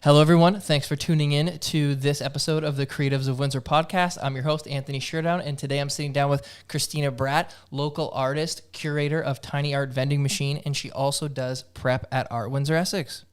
Hello, everyone. Thanks for tuning in to this episode of the Creatives of Windsor podcast. I'm your host, Anthony Sheardown, and today I'm sitting down with Kristina Bradt, local artist, curator of Tiny Art Vending Machine, and she also does prep at Art Windsor Essex.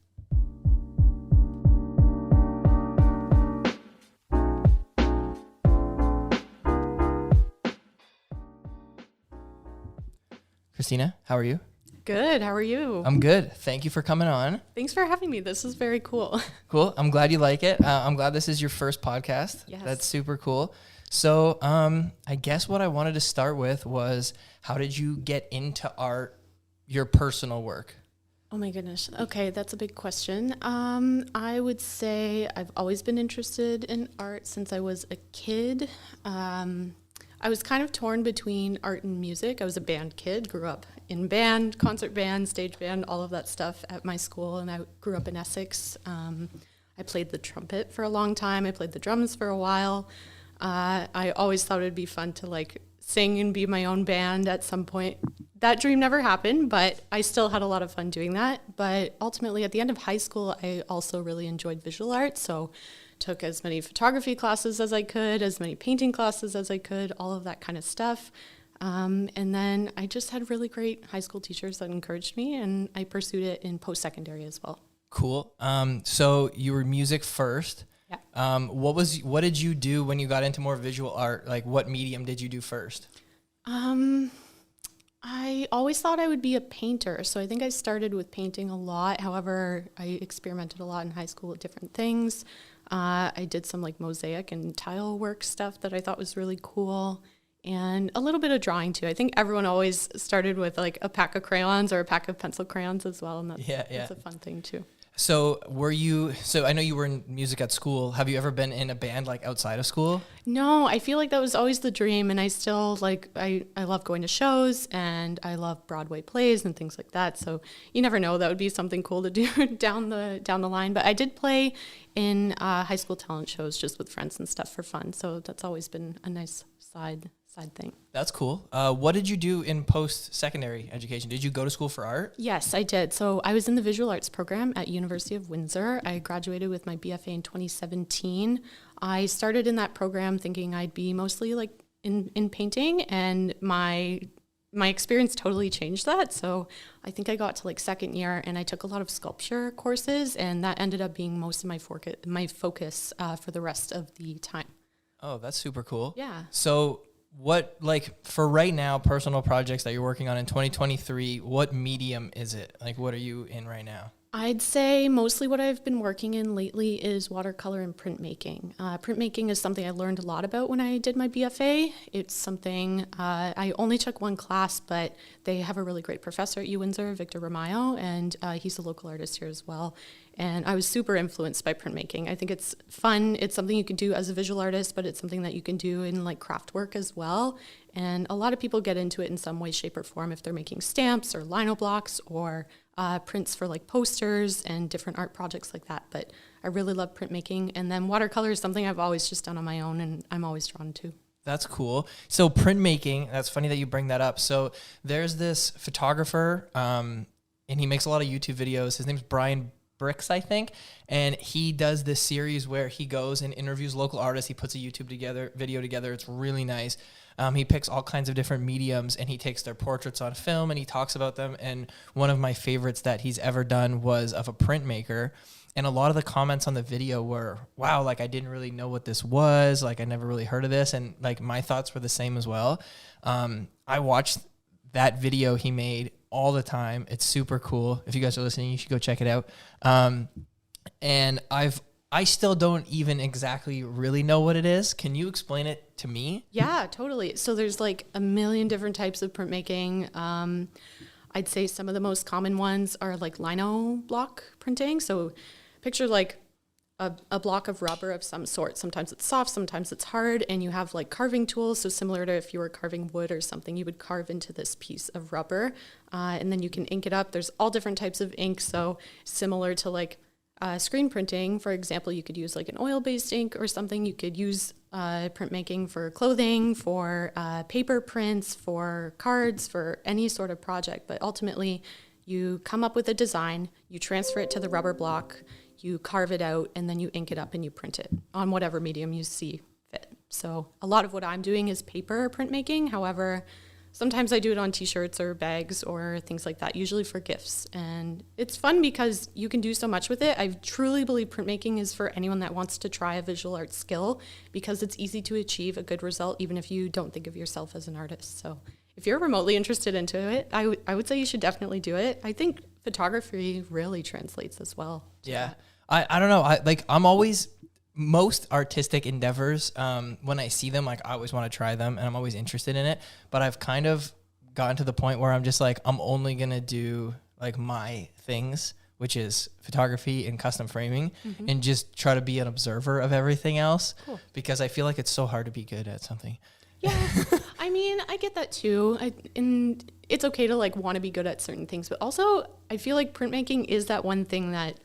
Kristina, how are you? Good. How are you? I'm good. Thank you for coming on. Thanks for having me. This is very cool. Cool. I'm glad you like it. I'm glad this is your first podcast. Yes. That's super cool. So I guess what I wanted to start with was, how did you get into art, your personal work? Oh my goodness. Okay, that's a big question. I would say I've always been interested in art since I was a kid. I was kind of torn between art and music. I was a band kid, grew up in band, concert band, stage band, all of that stuff at my school, and I grew up in Essex. I played the trumpet for a long time. I played the drums for a while. I always thought it would be fun to sing and be my own band at some point. That dream never happened, but I still had a lot of fun doing that. But ultimately, at the end of high school, I also really enjoyed visual art, so took as many photography classes as I could, as many painting classes as I could, all of that kind of stuff. And then I just had really great high school teachers that encouraged me, and I pursued it in post-secondary as well. Cool. So you were music first. Yeah. What did you do when you got into more visual art? Like, what medium did you do first? I always thought I would be a painter, so I think I started with painting a lot. However, I experimented a lot in high school with different things. I did some mosaic and tile work stuff that I thought was really cool, and a little bit of drawing too. I think everyone always started with a pack of crayons or a pack of pencil crayons as well, and that's a fun thing too. So I know you were in music at school. Have you ever been in a band outside of school? No, I feel like that was always the dream, and I still I love going to shows, and I love Broadway plays and things like that. So you never know, that would be something cool to do down the line. But I did play in high school talent shows just with friends and stuff for fun. So that's always been a nice side thing. That's cool. What did you do in post-secondary education? Did you go to school for art? Yes, I did. So I was in the visual arts program at University of Windsor. I graduated with my BFA in 2017. I started in that program thinking I'd be mostly in painting, and my experience totally changed that. So I think I got to second year, and I took a lot of sculpture courses, and that ended up being most of my focus for the rest of the time. Oh, that's super cool. Yeah. So what, for right now, personal projects that you're working on in 2023, what medium is it? What are you in right now? I'd say mostly what I've been working in lately is watercolor and printmaking. Printmaking is something I learned a lot about when I did my BFA. It's something I only took one class, but they have a really great professor at U Windsor, Victor Ramayo, and he's a local artist here as well. And I was super influenced by printmaking. I think it's fun. It's something you can do as a visual artist, but it's something that you can do in craft work as well. And a lot of people get into it in some way, shape, or form if they're making stamps or lino blocks or prints for posters and different art projects like that. But I really love printmaking. And then watercolor is something I've always just done on my own, and I'm always drawn to. That's cool. So printmaking, that's funny that you bring that up. So there's this photographer, and he makes a lot of YouTube videos. His name's Brian Bricks, I think, and he does this series where he goes and interviews local artists. He puts a YouTube video together. It's really nice. He picks all kinds of different mediums, and he takes their portraits on film, and he talks about them. And one of my favorites that he's ever done was of a printmaker. And a lot of the comments on the video were, wow, I didn't really know what this was. I never really heard of this. And my thoughts were the same as well. I watched that video he made all the time. It's super cool. If you guys are listening, you should go check it out. And I still don't even exactly really know what it is. Can you explain it to me? Yeah, totally. So there's a million different types of printmaking. I'd say some of the most common ones are lino block printing. So picture a block of rubber of some sort. Sometimes it's soft, sometimes it's hard, and you have carving tools. So similar to if you were carving wood or something, you would carve into this piece of rubber, and then you can ink it up. There's all different types of ink. So similar to screen printing, for example, you could use an oil-based ink or something. You could use printmaking for clothing, for paper prints, for cards, for any sort of project. But ultimately, you come up with a design, you transfer it to the rubber block, you carve it out, and then you ink it up and you print it on whatever medium you see fit. So a lot of what I'm doing is paper printmaking. However, sometimes I do it on t-shirts or bags or things like that, usually for gifts. And it's fun because you can do so much with it. I truly believe printmaking is for anyone that wants to try a visual art skill, because it's easy to achieve a good result even if you don't think of yourself as an artist. So if you're remotely interested into it, I would say you should definitely do it. I think photography really translates as well. Yeah. I don't know. I'm always, most artistic endeavors, when I see them, like I always want to try them and I'm always interested in it, but I've kind of gotten to the point where I'm just like, I'm only going to do like my things, which is photography and custom framing, and just try to be an observer of everything else. Cool. Because I feel like it's so hard to be good at something. Yeah, I mean, I get that too. And it's okay to like want to be good at certain things, but also I feel like printmaking is that one thing that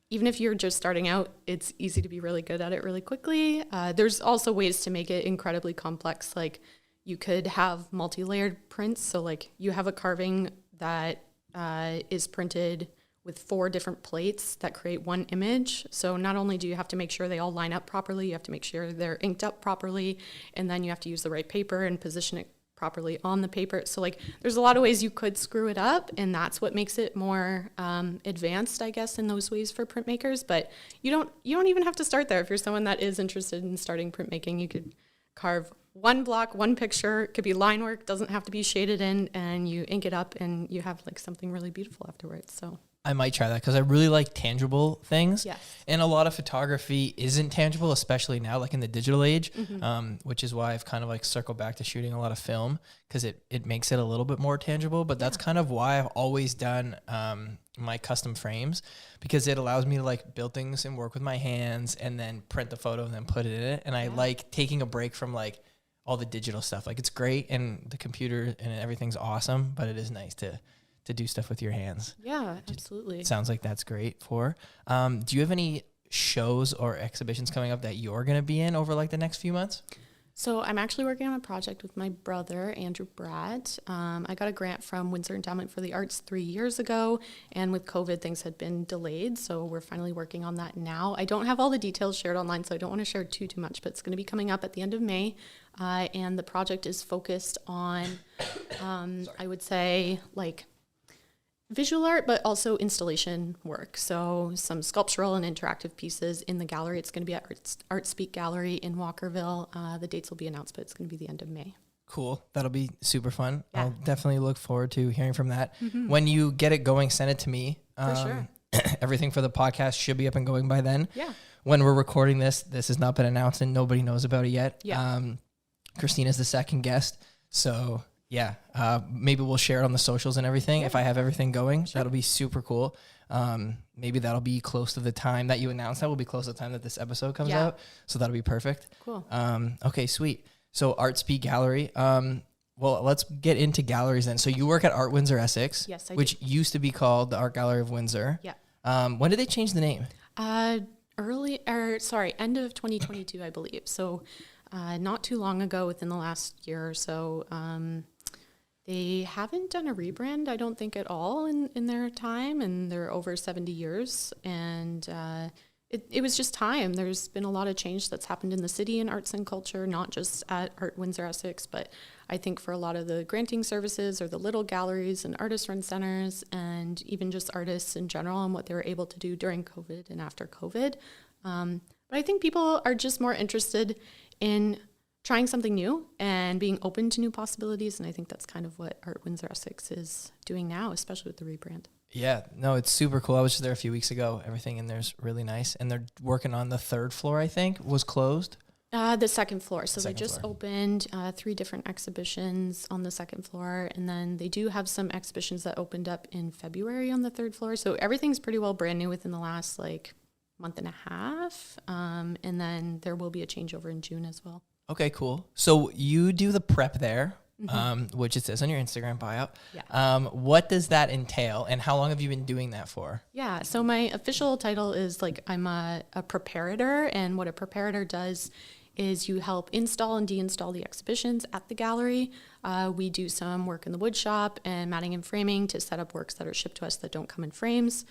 even if you're just starting out, it's easy to be really good at it really quickly. There's also ways to make it incredibly complex. Like you could have multi-layered prints. So like you have a carving that is printed with 4 different plates that create one image. So not only do you have to make sure they all line up properly, you have to make sure they're inked up properly, and then you have to use the right paper and position it properly on the paper. So like there's a lot of ways you could screw it up, and that's what makes it more advanced, I guess, in those ways for printmakers. But you don't even have to start there. If you're someone that is interested in starting printmaking, you could carve one block, one picture. It could be line work, doesn't have to be shaded in, and you ink it up and you have like something really beautiful afterwards. So I might try that because I really like tangible things. Yes. And a lot of photography isn't tangible, especially now, like in the digital age, which is why I've kind of like circled back to shooting a lot of film, because it makes it a little bit more tangible. But that's kind of why I've always done my custom frames, because it allows me to like build things and work with my hands and then print the photo and then put it in it. And I like taking a break from like all the digital stuff. Like it's great and the computer and everything's awesome, but it is nice to do stuff with your hands. Yeah, absolutely. It sounds like that's great for. Do you have any shows or exhibitions coming up that you're going to be in over like the next few months? So I'm actually working on a project with my brother, Andrew Bradt. I got a grant from Windsor Endowment for the Arts 3 years ago, and with COVID, things had been delayed, so we're finally working on that now. I don't have all the details shared online, so I don't want to share too much, but it's going to be coming up at the end of May, and the project is focused on, I would say, like, visual art, but also installation work. So some sculptural and interactive pieces in the gallery. It's going to be at Art Speak Gallery in Walkerville. The dates will be announced, but it's going to be the end of May. Cool. That'll be super fun. Yeah. I'll definitely look forward to hearing from that. When you get it going, send it to me. For sure. Everything for the podcast should be up and going by then. Yeah. When we're recording this has not been announced and nobody knows about it yet. Yeah. Kristina's the second guest. So yeah, maybe we'll share it on the socials and everything. If I have everything going, that'll be super cool. Maybe that'll be close to the time that you announce. That will be close to the time that this episode comes out. So that'll be perfect. Cool. Okay, sweet. So Art Speak Gallery. Well, let's get into galleries then. So you work at Art Windsor Essex, Yes, I which used to be called the Art Gallery of Windsor. Yeah. When did they change the name? End of 2022, I believe. So not too long ago, within the last year or so. They haven't done a rebrand, I don't think, at all in their time, and they're over 70 years. And it was just time. There's been a lot of change that's happened in the city in arts and culture, not just at Art Windsor Essex, but I think for a lot of the granting services or the little galleries and artist-run centers, and even just artists in general and what they were able to do during COVID and after COVID. But I think people are just more interested in trying something new and being open to new possibilities. And I think that's kind of what Art Windsor Essex is doing now, especially with the rebrand. Yeah, no, it's super cool. I was just there a few weeks ago. Everything in there's really nice. And they're working on the 3rd floor, I think, was closed. The 2nd floor. So they Second just floor. opened 3 different exhibitions on the 2nd floor. And then they do have some exhibitions that opened up in February on the 3rd floor. So everything's pretty well brand new within the last month and a half. And then there will be a changeover in June as well. Okay, cool. So you do the prep there, which it says on your Instagram bio. Yeah. What does that entail, and how long have you been doing that for? Yeah, so my official title is I'm a preparator, and what a preparator does is you help install and deinstall the exhibitions at the gallery. We do some work in the wood shop and matting and framing to set up works that are shipped to us that don't come in frames.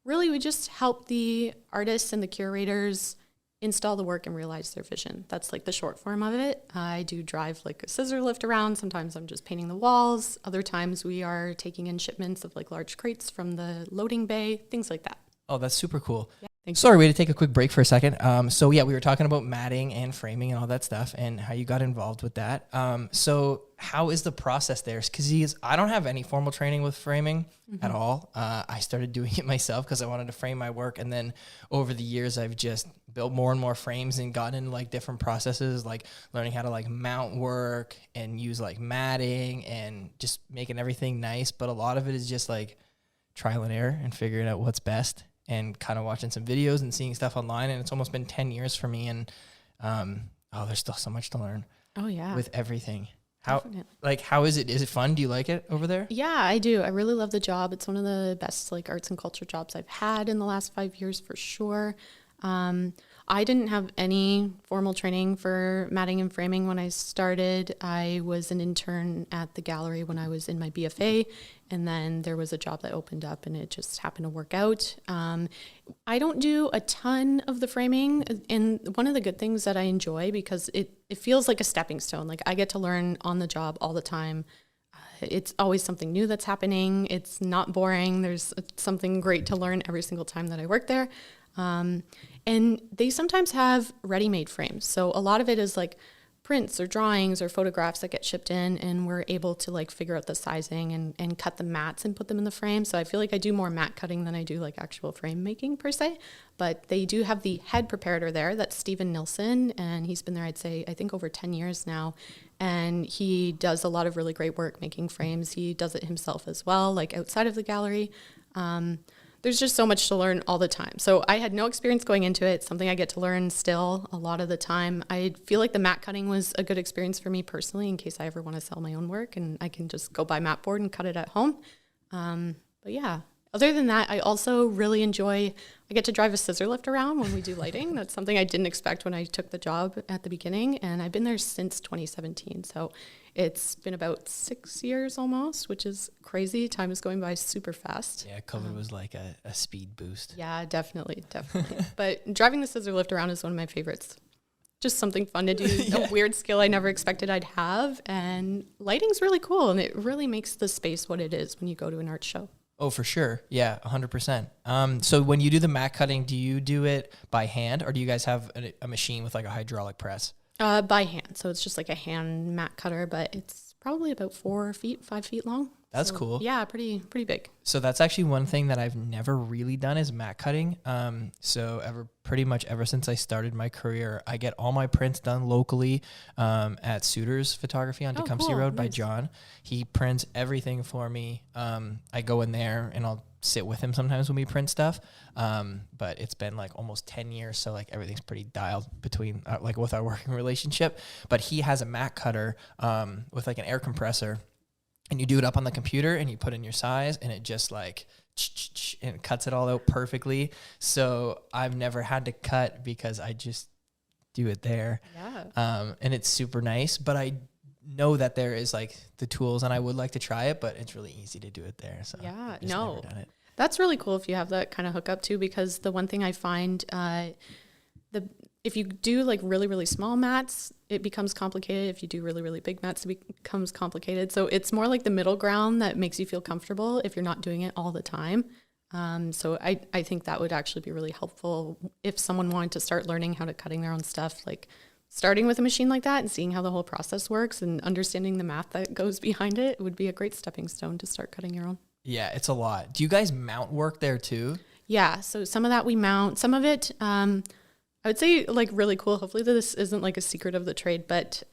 really we just help the artists and the curators install the work and realize their vision. That's like the short form of it. I do drive like a scissor lift around. Sometimes I'm just painting the walls. Other times we are taking in shipments of like large crates from the loading bay, things like that. Oh, that's super cool. Yeah, thank you. Sorry, we had to take a quick break for a second. So yeah, we were talking about matting and framing and all that stuff and how you got involved with that. So how is the process there? Because I don't have any formal training with framing at all. I started doing it myself because I wanted to frame my work. And then over the years, I've just built more and more frames and gotten into like different processes, like learning how to like mount work and use like matting and just making everything nice. But a lot of it is just like trial and error and figuring out what's best and kind of watching some videos and seeing stuff online. And it's almost been 10 years for me. And, there's still so much to learn. Oh yeah. With everything. Definitely. How is it? Is it fun? Do you like it over there? Yeah, I do. I really love the job. It's one of the best like arts and culture jobs I've had in the last 5 years for sure. I didn't have any formal training for matting and framing when I started. I was an intern at the gallery when I was in my BFA, and then there was a job that opened up and it just happened to work out. I don't do a ton of the framing, and one of the good things that I enjoy because it feels like a stepping stone. Like I get to learn on the job all the time. It's always something new that's happening. It's not boring. There's something great to learn every single time that I work there. And they sometimes have ready-made frames. So a lot of it is like prints or drawings or photographs that get shipped in, and we're able to like figure out the sizing and cut the mats and put them in the frame. So I feel like I do more mat cutting than I do like actual frame making per se. But they do have the head preparator there. That's Stephen Nilsson, and he's been there, I think over 10 years now. And he does a lot of really great work making frames. He does it himself as well, like outside of the gallery. There's just so much to learn all the time. So I had no experience going into it. It's something I get to learn still a lot of the time. I feel like the mat cutting was a good experience for me personally in case I ever want to sell my own work and I can just go buy mat board and cut it at home. But yeah, other than that, I also really enjoy, I get to drive a scissor lift around when we do lighting. That's something I didn't expect when I took the job at the beginning. And I've been there since 2017. So it's been about 6 years almost, which is crazy. Time is going by super fast. Yeah, COVID was like a speed boost. Yeah, definitely. But driving the scissor lift around is one of my favorites. Just something fun to do, a weird skill I never expected I'd have. And lighting's really cool, and it really makes the space what it is when you go to an art show. Oh, for sure. Yeah, 100%. So when you do the mat cutting, do you do it by hand, or do you guys have a machine with like a hydraulic press? By hand. So it's just like a hand mat cutter, but it's probably about 5 feet long. That's cool. Yeah, pretty big. So that's actually one thing that I've never really done is mat cutting. Pretty much ever since I started my career, I get all my prints done locally at Suitors Photography on Tecumseh Road by John. He prints everything for me. I go in there and I'll sit with him sometimes when we print stuff. But it's been like almost 10 years. So like everything's pretty dialed between like with our working relationship. But he has a mat cutter with like an air compressor. And you do it up on the computer and you put in your size and it just like, and it cuts it all out perfectly. So I've never had to cut because I just do it there. Yeah. And it's super nice, but I know that there is like the tools and I would like to try it, but it's really easy to do it there. So yeah, I've just never done it. That's really cool if you have that kind of hookup too, because the one thing I find, if you do like really, really small mats, it becomes complicated. If you do really, really big mats, it becomes complicated. So it's more like the middle ground that makes you feel comfortable if you're not doing it all the time. So I think that would actually be really helpful if someone wanted to start learning how to cutting their own stuff, like starting with a machine like that and seeing how the whole process works and understanding the math that goes behind it would be a great stepping stone to start cutting your own. Yeah, it's a lot. Do you guys mount work there too? Yeah, so some of that we mount. Some of it, I would say like really cool. Hopefully this isn't like a secret of the trade, but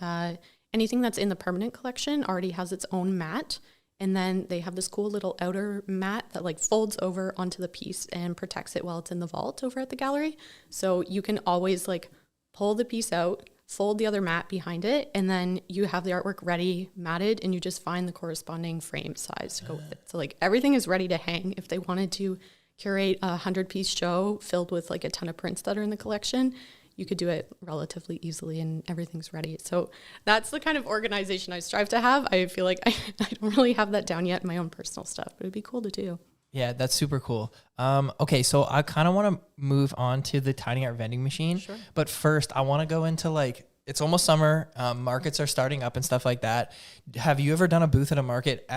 anything that's in the permanent collection already has its own mat. And then they have this cool little outer mat that like folds over onto the piece and protects it while it's in the vault over at the gallery. So you can always like pull the piece out, fold the other mat behind it, and then you have the artwork ready, matted, and you just find the corresponding frame size to go with it. So like everything is ready to hang. If they wanted to curate a 100-piece show filled with like a ton of prints that are in the collection, you could do it relatively easily and everything's ready. So that's the kind of organization I strive to have. I feel like I don't really have that down yet in my own personal stuff, but it'd be cool to do. Yeah, that's super cool. Okay, so I kind of want to move on to the Tiny Art Vending Machine. Sure. But first, I want to go into like, it's almost summer. Markets are starting up and stuff like that. Have you ever done a booth at a market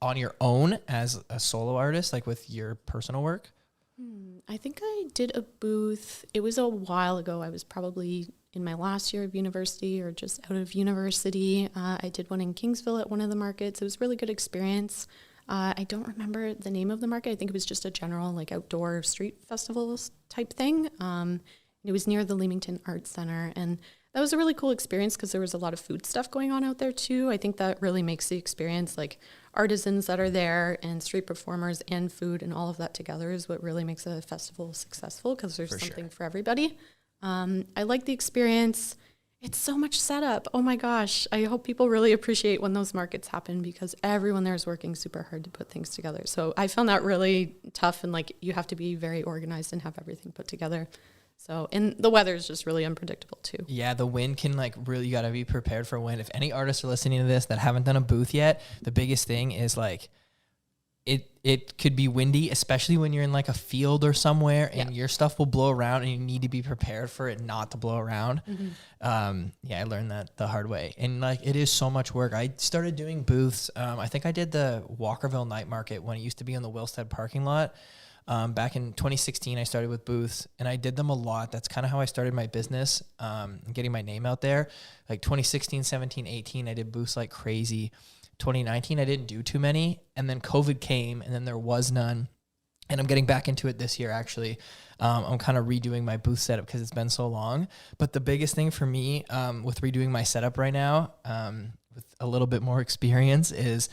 on your own as a solo artist, like with your personal work? I think I did a booth. It was a while ago. I was probably in my last year of university or just out of university. I did one in Kingsville at one of the markets. It was a really good experience. I don't remember the name of the market. I think it was just a general like outdoor street festivals type thing. It was near the Leamington Arts Center, and that was a really cool experience because there was a lot of food stuff going on out there too. I think that really makes the experience, like artisans that are there and street performers and food and all of that together is what really makes a festival successful because there's something for everybody. I like the experience. It's so much setup. Oh my gosh. I hope people really appreciate when those markets happen because everyone there is working super hard to put things together. So I found that really tough, and like you have to be very organized and have everything put together. So, and the weather is just really unpredictable too. Yeah, the wind can like really, you got to be prepared for wind. If any artists are listening to this that haven't done a booth yet, the biggest thing is like it could be windy, especially when you're in like a field or somewhere and your stuff will blow around and you need to be prepared for it not to blow around. I learned that the hard way. And like, it is so much work. I started doing booths. I think I did the Walkerville Night Market when it used to be on the Wilstead parking lot. Back in 2016, I started with booths and I did them a lot. That's kind of how I started my business, getting my name out there. Like 2016, 17, 18, I did booths like crazy. 2019, I didn't do too many. And then COVID came and then there was none. And I'm getting back into it this year, actually. I'm kind of redoing my booth setup because it's been so long. But the biggest thing for me with redoing my setup right now, with a little bit more experience, is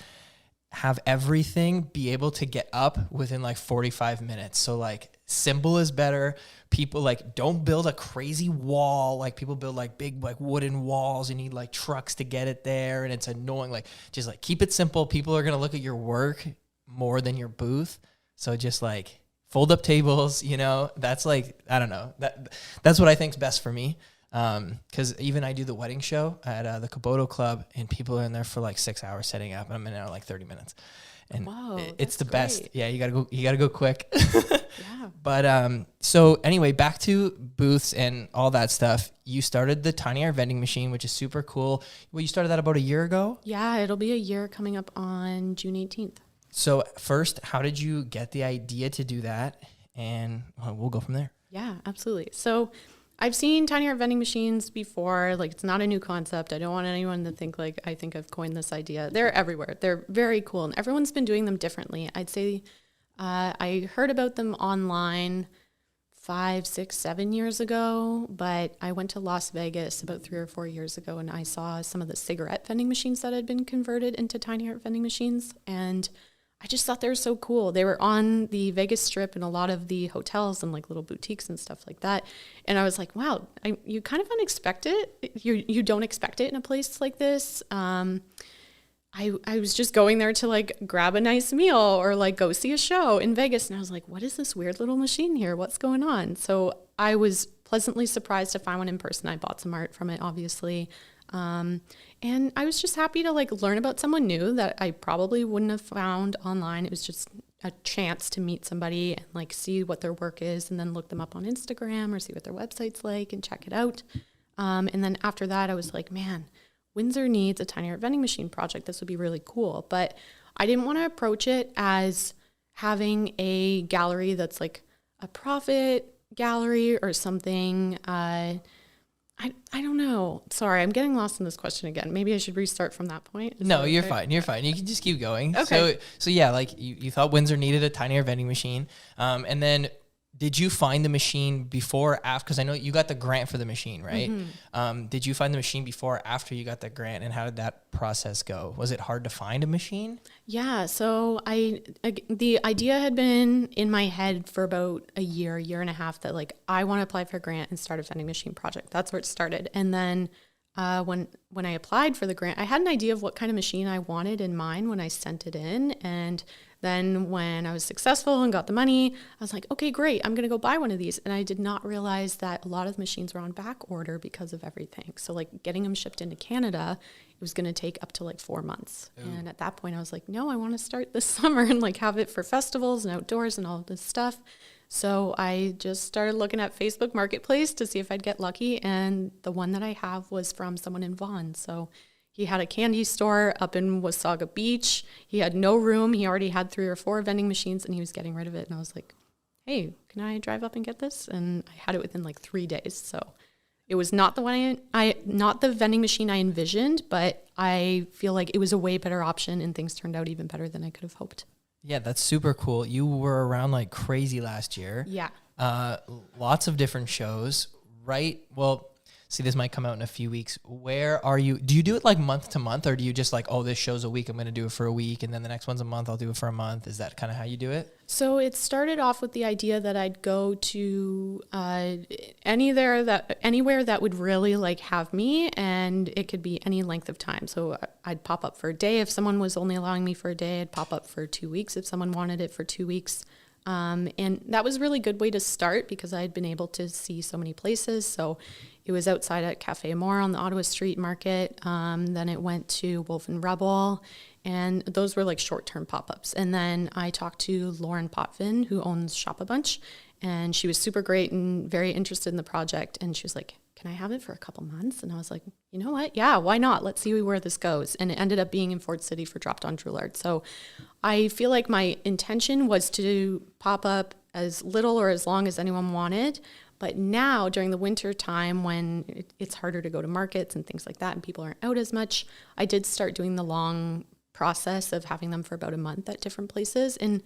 have everything be able to get up within like 45 minutes. So like simple is better. People like don't build a crazy wall. Like people build like big like wooden walls and need like trucks to get it there. And it's annoying. Like just like keep it simple. People are going to look at your work more than your booth. So just like fold up tables, you know, that's like, I don't know, that's what I think is best for me. Cause even I do the wedding show at the Kaboto Club and people are in there for like 6 hours setting up and I'm in there like 30 minutes and it's the best. Yeah. You gotta go quick. Yeah. But, so anyway, back to booths and all that stuff. You started the Tiny Art Vending Machine, which is super cool. Well, you started that about a year ago? Yeah. It'll be a year coming up on June 18th. So first, how did you get the idea to do that? And we'll go from there. Yeah, absolutely. So I've seen Tiny Art Vending Machines before. Like, it's not a new concept. I don't want anyone to think like I think I've coined this idea. They're everywhere. They're very cool. And everyone's been doing them differently. I'd say I heard about them online 5, 6, 7 years ago, but I went to Las Vegas about 3 or 4 years ago and I saw some of the cigarette vending machines that had been converted into Tiny Art Vending Machines. And I just thought they were so cool. They were on the Vegas Strip and a lot of the hotels and like little boutiques and stuff like that. And I was like, wow, you kind of unexpect it. You don't expect it in a place like this. I was just going there to like grab a nice meal or like go see a show in Vegas. And I was like, what is this weird little machine here? What's going on? So I was pleasantly surprised to find one in person. I bought some art from it, obviously. And I was just happy to like learn about someone new that I probably wouldn't have found online. It was just a chance to meet somebody and like see what their work is and then look them up on Instagram or see what their website's like and check it out. And then after that, I was like, man, Windsor needs a Tiny Art Vending Machine project. This would be really cool. But I didn't want to approach it as having a gallery that's like a profit gallery or something. I don't know. Sorry, I'm getting lost in this question again. Maybe I should restart from that point. No, you're fine. You're fine. You can just keep going. Okay. So yeah, like you thought Windsor needed a Tiny Art Vending Machine. And then did you find the machine before or after? Because I know you got the grant for the machine, right? Mm-hmm. Did you find the machine before or after you got the grant? And how did that process go? Was it hard to find a machine? Yeah. So the idea had been in my head for about a year and a half that like, I want to apply for a grant and start a vending machine project. That's where it started. And then when I applied for the grant, I had an idea of what kind of machine I wanted in mind when I sent it in. And Then when I was successful and got the money, I was like, okay, great, I'm going to go buy one of these. And I did not realize that a lot of the machines were on back order because of everything. So like getting them shipped into Canada, it was going to take up to like 4 months. Ooh. And at that point I was like, no, I want to start this summer and like have it for festivals and outdoors and all this stuff. So I just started looking at Facebook Marketplace to see if I'd get lucky. And the one that I have was from someone in Vaughan. So he had a candy store up in Wasaga Beach. He had no room. He already had 3 or 4 vending machines and he was getting rid of it. And I was like, hey, can I drive up and get this? And I had it within like 3 days. So it was not the one not the vending machine I envisioned, but I feel like it was a way better option and things turned out even better than I could have hoped. Yeah, that's super cool. You were around like crazy last year. Yeah. Lots of different shows, right? Well, see, this might come out in a few weeks. Where are you? Do you do it like month to month, or do you just like, oh, this show's a week, I'm going to do it for a week, and then the next one's a month, I'll do it for a month? Is that kind of how you do it? So it started off with the idea that I'd go to anywhere that would really like have me, and it could be any length of time. So I'd pop up for a day if someone was only allowing me for a day. I'd pop up for 2 weeks if someone wanted it for 2 weeks. And that was a really good way to start because I had been able to see so many places. So it was outside at Cafe Amore on the Ottawa Street Market. Then it went to Wolf and Rebel, and those were like short-term pop-ups. And then I talked to Lauren Potvin, who owns Shop a Bunch, and she was super great and very interested in the project. And she was like, can I have it for a couple months? And I was like, you know what? Yeah, why not? Let's see where this goes. And it ended up being in Ford City for Dropped On Droulard. So I feel like my intention was to pop up as little or as long as anyone wanted. But now during the winter time when it's harder to go to markets and things like that and people aren't out as much, I did start doing the long process of having them for about a month at different places. And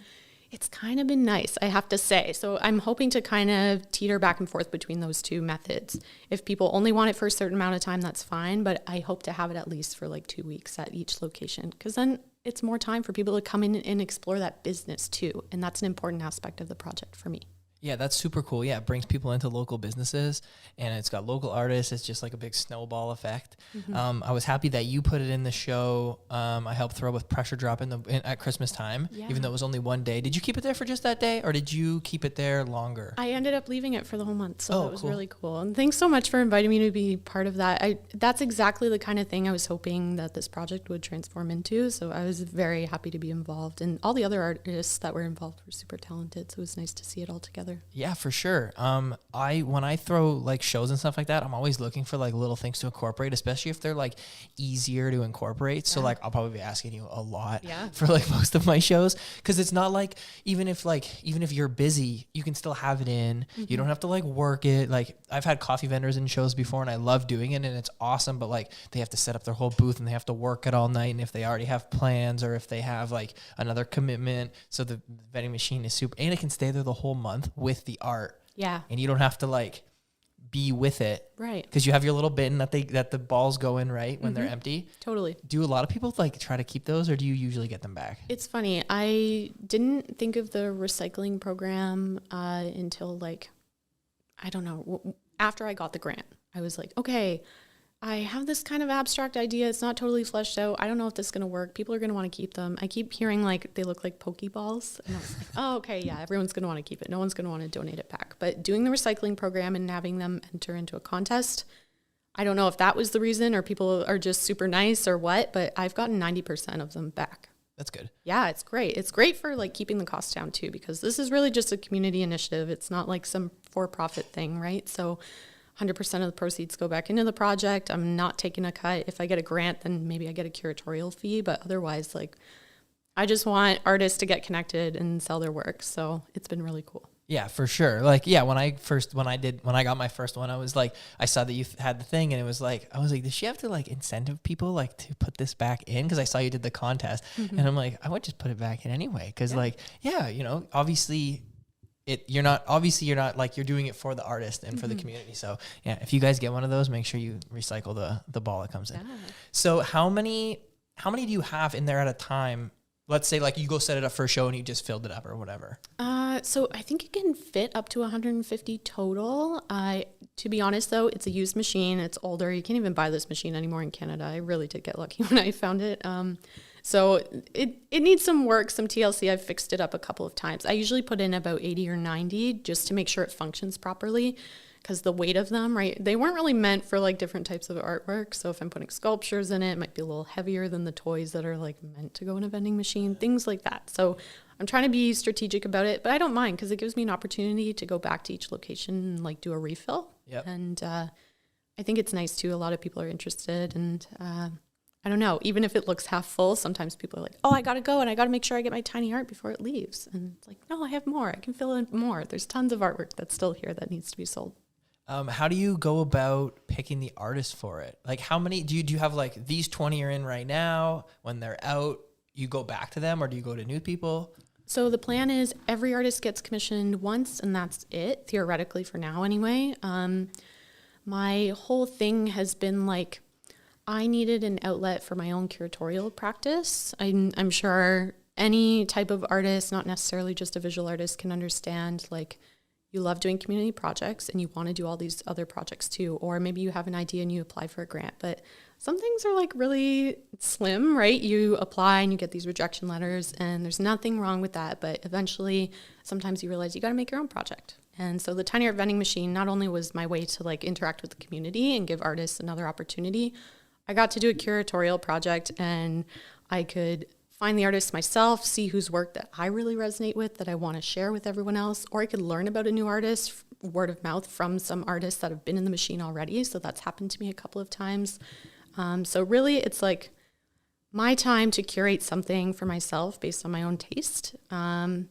it's kind of been nice, I have to say. So I'm hoping to kind of teeter back and forth between those two methods. If people only want it for a certain amount of time, that's fine. But I hope to have it at least for like 2 weeks at each location, because then it's more time for people to come in and explore that business too. And that's an important aspect of the project for me. Yeah, that's super cool. Yeah, it brings people into local businesses, and it's got local artists. It's just like a big snowball effect. Mm-hmm. I was happy that you put it in the show. I helped throw with Pressure Drop at Christmas time, even though it was only one day. Did you keep it there for just that day, or did you keep it there longer? I ended up leaving it for the whole month, so that was really cool. And thanks so much for inviting me to be part of that. That's exactly the kind of thing I was hoping that this project would transform into, so I was very happy to be involved. And all the other artists that were involved were super talented, so it was nice to see it all together. Yeah, for sure. When I throw like shows and stuff like that, I'm always looking for like little things to incorporate, especially if they're like easier to incorporate. So like I'll probably be asking you a lot for like most of my shows, because it's not like even if you're busy, you can still have it in. Mm-hmm. You don't have to like work it. Like I've had coffee vendors in shows before, and I love doing it, and it's awesome. But like they have to set up their whole booth, and they have to work it all night. And if they already have plans, or if they have like another commitment, so the vending machine is super, and it can stay there the whole month with the art. Yeah. And you don't have to like be with it. Right. Because you have your little bin that the balls go in, right, when they're empty. Totally. Do a lot of people like try to keep those, or do you usually get them back? It's funny. I didn't think of the recycling program until like, I don't know, after I got the grant. I was like, okay, I have this kind of abstract idea. It's not totally fleshed out. I don't know if this is going to work. People are going to want to keep them. I keep hearing like they look like Pokeballs. And I was like, oh, okay, yeah, everyone's going to want to keep it. No one's going to want to donate it back. But doing the recycling program and having them enter into a contest, I don't know if that was the reason or people are just super nice or what, but I've gotten 90% of them back. That's good. Yeah, it's great. It's great for like keeping the cost down too, because this is really just a community initiative. It's not like some for-profit thing, right? So 100% of the proceeds go back into the project. I'm not taking a cut. If I get a grant, then maybe I get a curatorial fee, but otherwise, like, I just want artists to get connected and sell their work. So it's been really cool. Yeah, for sure. Like, yeah, when I got my first one, I was like, I saw that you had the thing, and it was like, I was like, does she have to like incentive people like to put this back in? Because I saw you did the contest, and I'm like, I would just put it back in anyway. Because like, yeah, you know, obviously you're not like, you're doing it for the artist and for the community. So yeah, if you guys get one of those, make sure you recycle the ball that comes in. So how many do you have in there at a time? Let's say like you go set it up for a show and you just filled it up or whatever. So I think it can fit up to 150 total. To be honest though, it's a used machine. It's older. You can't even buy this machine anymore in Canada. I really did get lucky when I found it. So it needs some work, some TLC. I've fixed it up a couple of times. I usually put in about 80 or 90 just to make sure it functions properly, because the weight of them, right, they weren't really meant for like different types of artwork. So if I'm putting sculptures in it, it might be a little heavier than the toys that are like meant to go in a vending machine, things like that. So I'm trying to be strategic about it, but I don't mind because it gives me an opportunity to go back to each location and like do a refill. Yep. And I think it's nice too. A lot of people are interested, and I don't know, even if it looks half full, sometimes people are like, oh, I got to go and I got to make sure I get my tiny art before it leaves. And it's like, no, I have more. I can fill in more. There's tons of artwork that's still here that needs to be sold. How do you go about picking the artist for it? Like how many, do you have like these 20 are in right now? When they're out, you go back to them, or do you go to new people? So the plan is every artist gets commissioned once and that's it, theoretically for now anyway. My whole thing has been like, I needed an outlet for my own curatorial practice. I'm sure any type of artist, not necessarily just a visual artist, can understand like you love doing community projects and you want to do all these other projects too. Or maybe you have an idea and you apply for a grant, but some things are like really slim, right? You apply and you get these rejection letters, and there's nothing wrong with that. But eventually, sometimes you realize you got to make your own project. And so the Tiny Art Vending Machine not only was my way to like interact with the community and give artists another opportunity, I got to do a curatorial project, and I could find the artists myself, see whose work that I really resonate with, that I want to share with everyone else, or I could learn about a new artist, word of mouth from some artists that have been in the machine already. So that's happened to me a couple of times. So really it's like my time to curate something for myself based on my own taste. And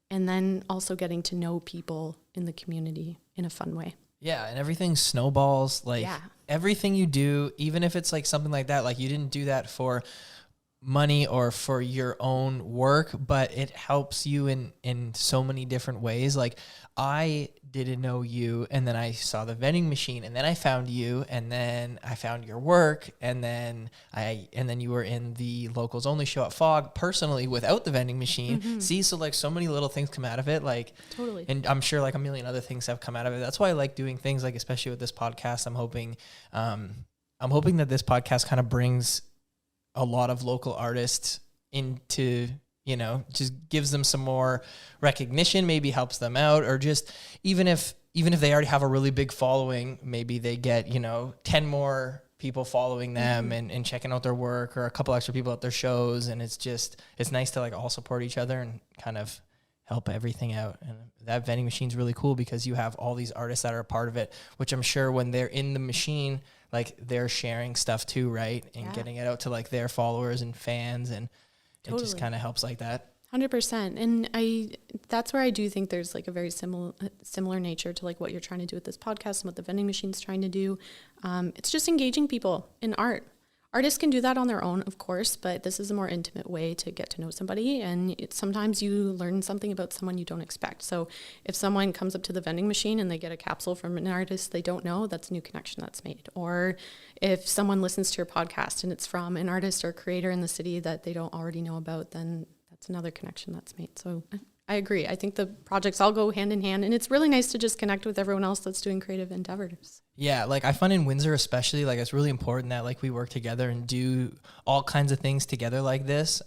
then also getting to know people in the community in a fun way. Yeah, and everything snowballs, like everything you do, even if it's like something like that, like you didn't do that for money or for your own work, but it helps you in so many different ways. Like I didn't know you, and then I saw the vending machine, and then I found you, and then I found your work, and then you were in the locals only show at Fog personally without the vending machine. Mm-hmm. See, so like so many little things come out of it, like totally. And I'm sure like a million other things have come out of it. That's why I like doing things like, especially with this podcast. I'm hoping that this podcast kind of brings a lot of local artists into, you know, just gives them some more recognition, maybe helps them out, or just even if they already have a really big following, maybe they get, you know, 10 more people following them and checking out their work, or a couple extra people at their shows. And it's nice to like all support each other and kind of help everything out. And that vending machine's really cool because you have all these artists that are a part of it, which I'm sure when they're in the machine, like they're sharing stuff too, right? And getting it out to like their followers and fans, and it just kind of helps like that. 100%. And that's where I do think there's like a very similar nature to like what you're trying to do with this podcast and what the vending machine's trying to do. It's just engaging people in art. Artists can do that on their own, of course, but this is a more intimate way to get to know somebody. And sometimes you learn something about someone you don't expect. So if someone comes up to the vending machine and they get a capsule from an artist they don't know, that's a new connection that's made. Or if someone listens to your podcast and it's from an artist or creator in the city that they don't already know about, then that's another connection that's made. So I agree. I think the projects all go hand in hand, and it's really nice to just connect with everyone else that's doing creative endeavors. Yeah, like I find in Windsor especially, like it's really important that like we work together and do all kinds of things together like this,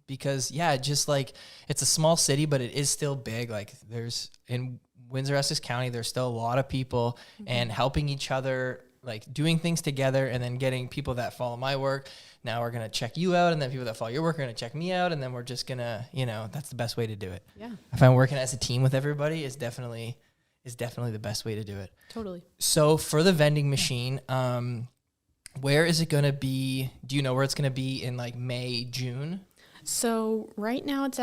because just like it's a small city, but it is still big. Like there's in Windsor Essex County, there's still a lot of people, and helping each other, like doing things together, and then getting people that follow my work. Now we're going to check you out, and then people that follow your work are going to check me out, and then we're just going to, you know, that's the best way to do it. Yeah. I find working as a team with everybody is definitely the best way to do it. Totally. So for the vending machine, where is it going to be? Do you know where it's going to be in like May, June? So right now it's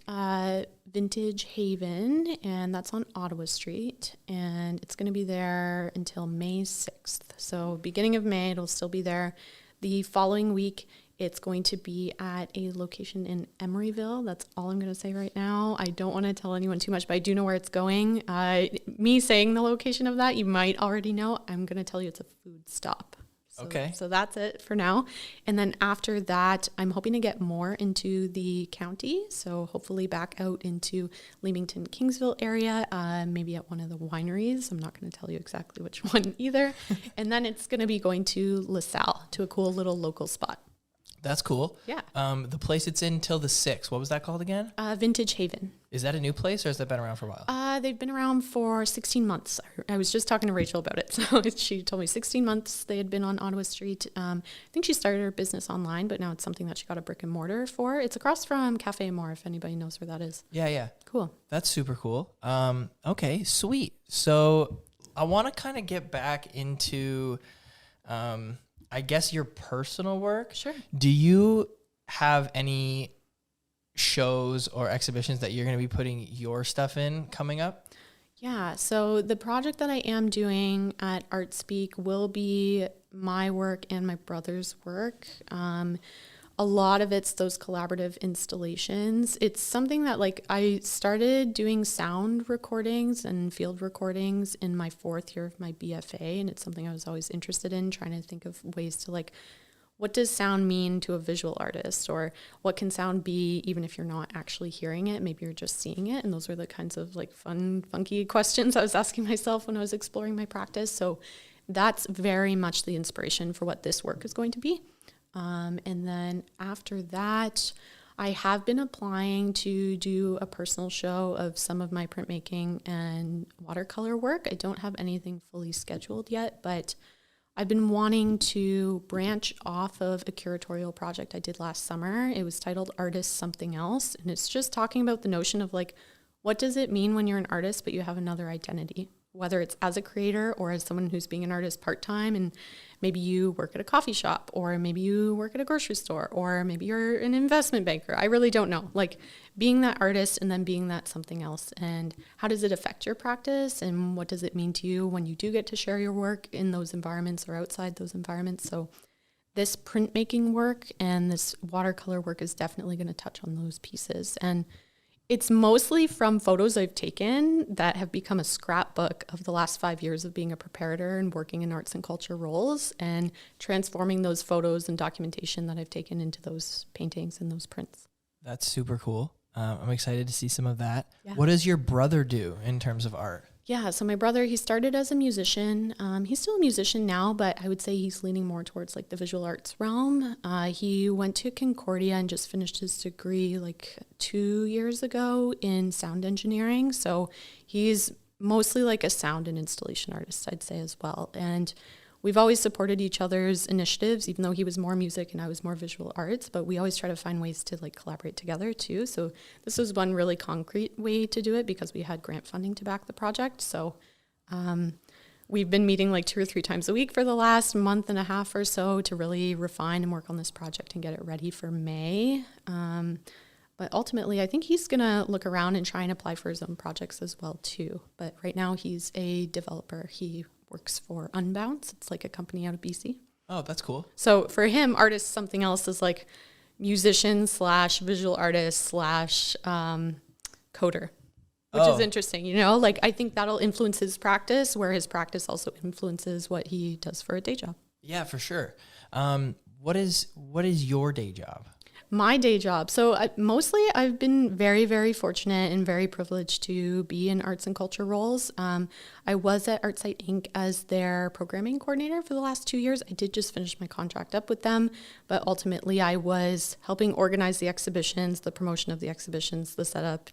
at Vintage Haven, and that's on Ottawa Street, and it's going to be there until May 6th. So beginning of May, it'll still be there. The following week, it's going to be at a location in Emeryville. That's all I'm going to say right now. I don't want to tell anyone too much, but I do know where it's going. Me saying the location of that, you might already know. I'm going to tell you it's a food stop. So that's it for now. And then after that, I'm hoping to get more into the county. So hopefully back out into Leamington, Kingsville area, maybe at one of the wineries. I'm not going to tell you exactly which one either. And then it's going to be going to LaSalle, to a cool little local spot. That's cool. Yeah. The place it's in till the 6th. What was that called again? Vintage Haven. Is that a new place or has that been around for a while? They've been around for 16 months. I was just talking to Rachel about it. So she told me 16 months they had been on Ottawa Street. I think she started her business online, but now it's something that she got a brick and mortar for. It's across from Cafe More, if anybody knows where that is. Yeah. Cool. That's super cool. Okay, sweet. So I want to kind of get back into, I guess, your personal work. Sure. Do you have any shows or exhibitions that you're going to be putting your stuff in coming up? Yeah, so the project that I am doing at Art Speak will be my work and my brother's work. A lot of it's those collaborative installations. It's something that I started doing sound recordings and field recordings in my 4th year of my BFA, and it's something I was always interested in, trying to think of ways to what does sound mean to a visual artist, or what can sound be even if you're not actually hearing it, maybe you're just seeing it. And those were the kinds of fun, funky questions I was asking myself when I was exploring my practice. So that's very much the inspiration for what this work is going to be. And then after that, I have been applying to do a personal show of some of my printmaking and watercolor work. I don't have anything fully scheduled yet, but I've been wanting to branch off of a curatorial project I did last summer. It was titled Artist Something Else, and it's just talking about the notion of what does it mean when you're an artist but you have another identity, whether it's as a creator or as someone who's being an artist part-time, and maybe you work at a coffee shop, or maybe you work at a grocery store, or maybe you're an investment banker. I really don't know. Being that artist and then being that something else, and how does it affect your practice, and what does it mean to you when you do get to share your work in those environments or outside those environments? So this printmaking work and this watercolor work is definitely going to touch on those pieces. And it's mostly from photos I've taken that have become a scrapbook of the last 5 years of being a preparator and working in arts and culture roles, and transforming those photos and documentation that I've taken into those paintings and those prints. That's super cool. I'm excited to see some of that. Yeah. What does your brother do in terms of art? Yeah, so my brother, he started as a musician. He's still a musician now, but I would say he's leaning more towards the visual arts realm. He went to Concordia and just finished his degree 2 years ago in sound engineering. So he's mostly a sound and installation artist, I'd say, as well. And we've always supported each other's initiatives, even though he was more music and I was more visual arts, but we always try to find ways to collaborate together too. So this was one really concrete way to do it because we had grant funding to back the project. So we've been meeting 2 or 3 times a week for the last month and a half or so to really refine and work on this project and get it ready for May. But ultimately, I think he's going to look around and try and apply for his own projects as well too. But right now he's a developer. He works for Unbounce. It's a company out of BC. Oh, that's cool. So for him, artist something else is musician / visual artist / coder, which is interesting. I think that'll influence his practice, where his practice also influences what he does for a day job. Yeah, for sure. What is your day job? My day job. So mostly I've been very, very fortunate and very privileged to be in arts and culture roles. I was at ArtSite Inc. as their programming coordinator for the last 2 years. I did just finish my contract up with them, but ultimately I was helping organize the exhibitions, the promotion of the exhibitions, the setup,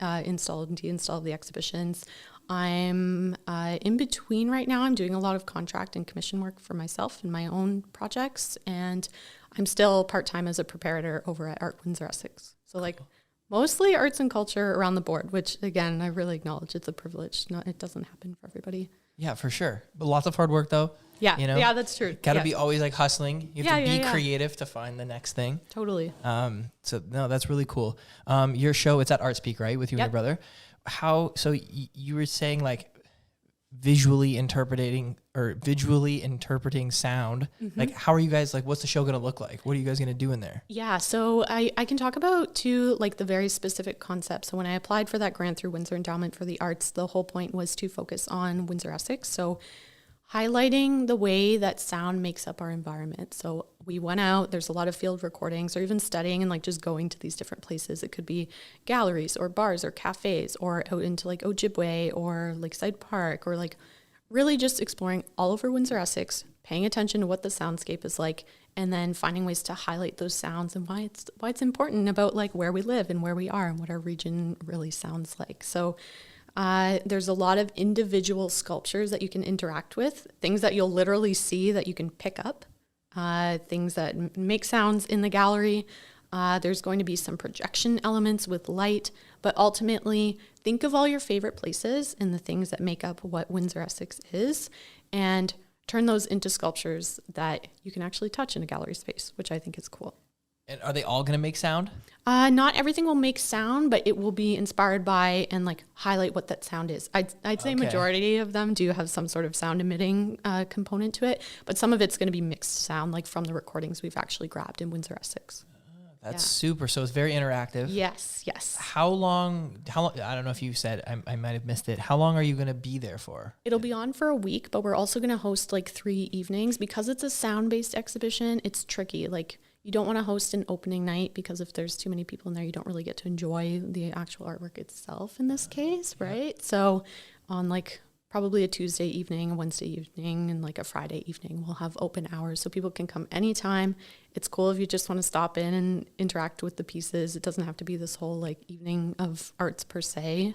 install and deinstall of the exhibitions. I'm in between right now. I'm doing a lot of contract and commission work for myself and my own projects, and I'm still part-time as a preparator over at Art Windsor Essex. So mostly arts and culture around the board, which again, I really acknowledge it's a privilege. It doesn't happen for everybody. Yeah, for sure. But lots of hard work though. Yeah. Yeah, that's true. Got to be always hustling. You have to be creative to find the next thing. Totally. So no, that's really cool. Your show, it's at Art Speak, right? With you and your brother. So you were saying visually interpreting sound. Mm-hmm. How are you guys, what's the show going to look like? What are you guys going to do in there? Yeah, so I can talk about too, the very specific concepts. So when I applied for that grant through Windsor Endowment for the Arts, the whole point was to focus on Windsor Essex. So highlighting the way that sound makes up our environment. So we went out, there's a lot of field recordings, or even studying and just going to these different places. It could be galleries or bars or cafes, or out into Ojibwe or Lakeside Park, or really just exploring all over Windsor Essex, paying attention to what the soundscape is like, and then finding ways to highlight those sounds and why it's important about like where we live and where we are and what our region really sounds like. So there's a lot of individual sculptures that you can interact with, things that you'll literally see that you can pick up, things that make sounds in the gallery. There's going to be some projection elements with light, but ultimately think of all your favorite places and the things that make up what Windsor Essex is, and turn those into sculptures that you can actually touch in a gallery space, which I think is cool. And are they all going to make sound? Not everything will make sound, but it will be inspired by and like highlight what that sound is. I'd say majority of them do have some sort of sound emitting component to it, but some of it's going to be mixed sound, like from the recordings we've actually grabbed in Windsor Essex. That's super. So it's very interactive. Yes. How long, I don't know if you said, I might have missed it. How long are you going to be there for? It'll be on for a week, but we're also going to host like 3 evenings. Because it's a sound-based exhibition, it's tricky. Like, you don't want to host an opening night because if there's too many people in there, you don't really get to enjoy the actual artwork itself in this case, right? So on like probably a Tuesday evening, a Wednesday evening, and like a Friday evening, we'll have open hours so people can come anytime. It's cool if you just want to stop in and interact with the pieces. It doesn't have to be this whole like evening of arts per se.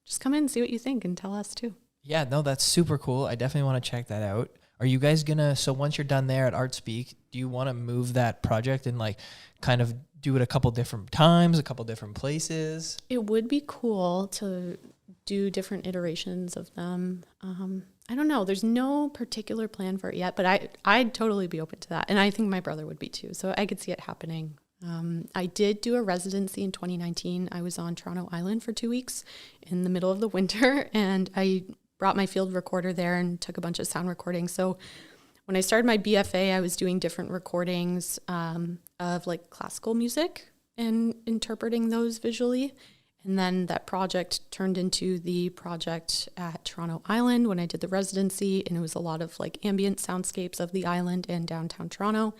Just come in and see what you think and tell us too. Yeah, no, that's super cool. I definitely want to check that out. Are you guys so once you're done there at Art Speak, do you want to move that project and like kind of do it a couple different times, a couple different places? It would be cool to do different iterations of them. I don't know. There's no particular plan for it yet, but I'd totally be open to that. And I think my brother would be too. So I could see it happening. I did do a residency in 2019. I was on Toronto Island for 2 weeks in the middle of the winter, and I brought my field recorder there and took a bunch of sound recordings. So when I started my BFA, I was doing different recordings of like classical music and interpreting those visually. And then that project turned into the project at Toronto Island when I did the residency, and it was a lot of like ambient soundscapes of the island and downtown Toronto.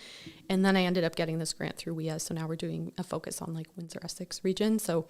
And then I ended up getting this grant through WIA, so now we're doing a focus on like Windsor Essex region. So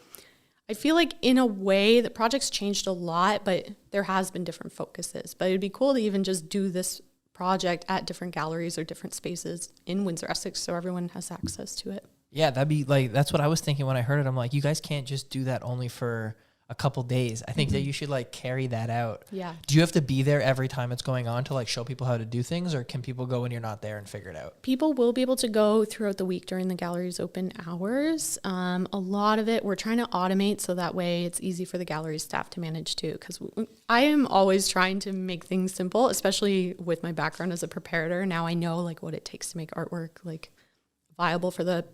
I feel like in a way the project's changed a lot, but there has been different focuses. But it'd be cool to even just do this project at different galleries or different spaces in Windsor Essex so everyone has access to it. Yeah, that'd be like, that's what I was thinking when I heard it. I'm like, you guys can't just do that only for a couple days. I think that you should like carry that out. Yeah. Do you have to be there every time it's going on to like show people how to do things, or can people go when you're not there and figure it out? People will be able to go throughout the week during the gallery's open hours. A lot of it we're trying to automate so that way it's easy for the gallery staff to manage too, because I am always trying to make things simple, especially with my background as a preparator. Now I know like what it takes to make artwork like viable for the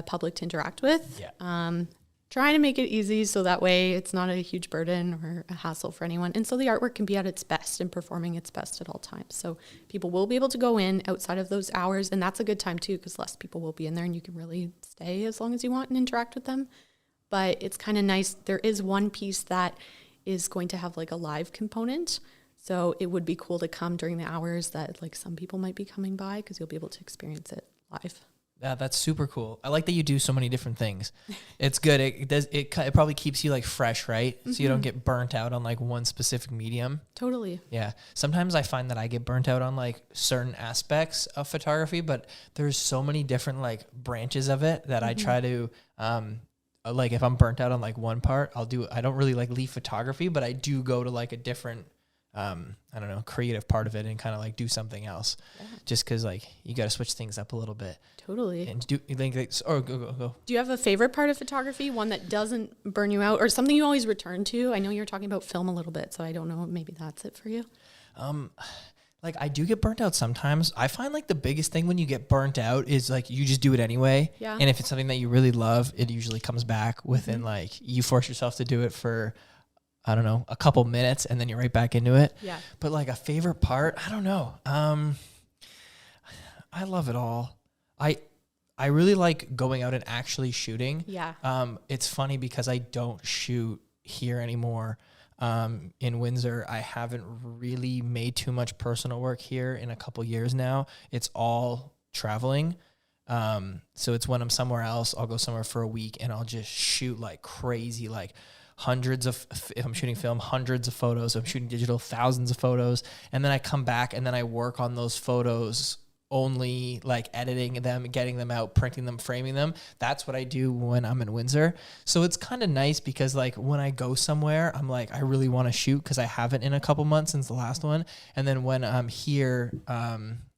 public to interact with. Yeah. Trying to make it easy so that way it's not a huge burden or a hassle for anyone. And so the artwork can be at its best and performing its best at all times. So people will be able to go in outside of those hours, and that's a good time too because less people will be in there and you can really stay as long as you want and interact with them. But it's kind of nice. There is one piece that is going to have like a live component. So it would be cool to come during the hours that like some people might be coming by because you'll be able to experience it live. Yeah, that's super cool. I like that you do so many different things. It's good. It probably keeps you like fresh, right? Mm-hmm. So you don't get burnt out on like one specific medium. Totally. Yeah. Sometimes I find that I get burnt out on like certain aspects of photography, but there's so many different like branches of it that I try to, like if I'm burnt out on like one part, I don't really like leave photography, but I do go to like a different, I don't know, creative part of it and kind of like do something else just cause like you got to switch things up a little bit. Totally. And do you think go. Do you have a favorite part of photography? One that doesn't burn you out or something you always return to? I know you're talking about film a little bit, so I don't know. Maybe that's it for you. Like I do get burnt out sometimes. I find like the biggest thing when you get burnt out is like you just do it anyway. Yeah. And if it's something that you really love, it usually comes back within like you force yourself to do it for I don't know, a couple minutes and then you're right back into it. Yeah. But like a favorite part, I don't know. I love it all. I really like going out and actually shooting. Yeah. It's funny because I don't shoot here anymore. In Windsor, I haven't really made too much personal work here in a couple years now. It's all traveling. So it's when I'm somewhere else, I'll go somewhere for a week and I'll just shoot like crazy, like if I'm shooting film, hundreds of photos. If I'm shooting digital, thousands of photos. And then I come back and then I work on those photos, only like editing them, getting them out, printing them, framing them. That's what I do when I'm in Windsor. So it's kind of nice because like when I go somewhere, I'm like, I really want to shoot because I haven't in a couple months since the last one. And then when I'm here,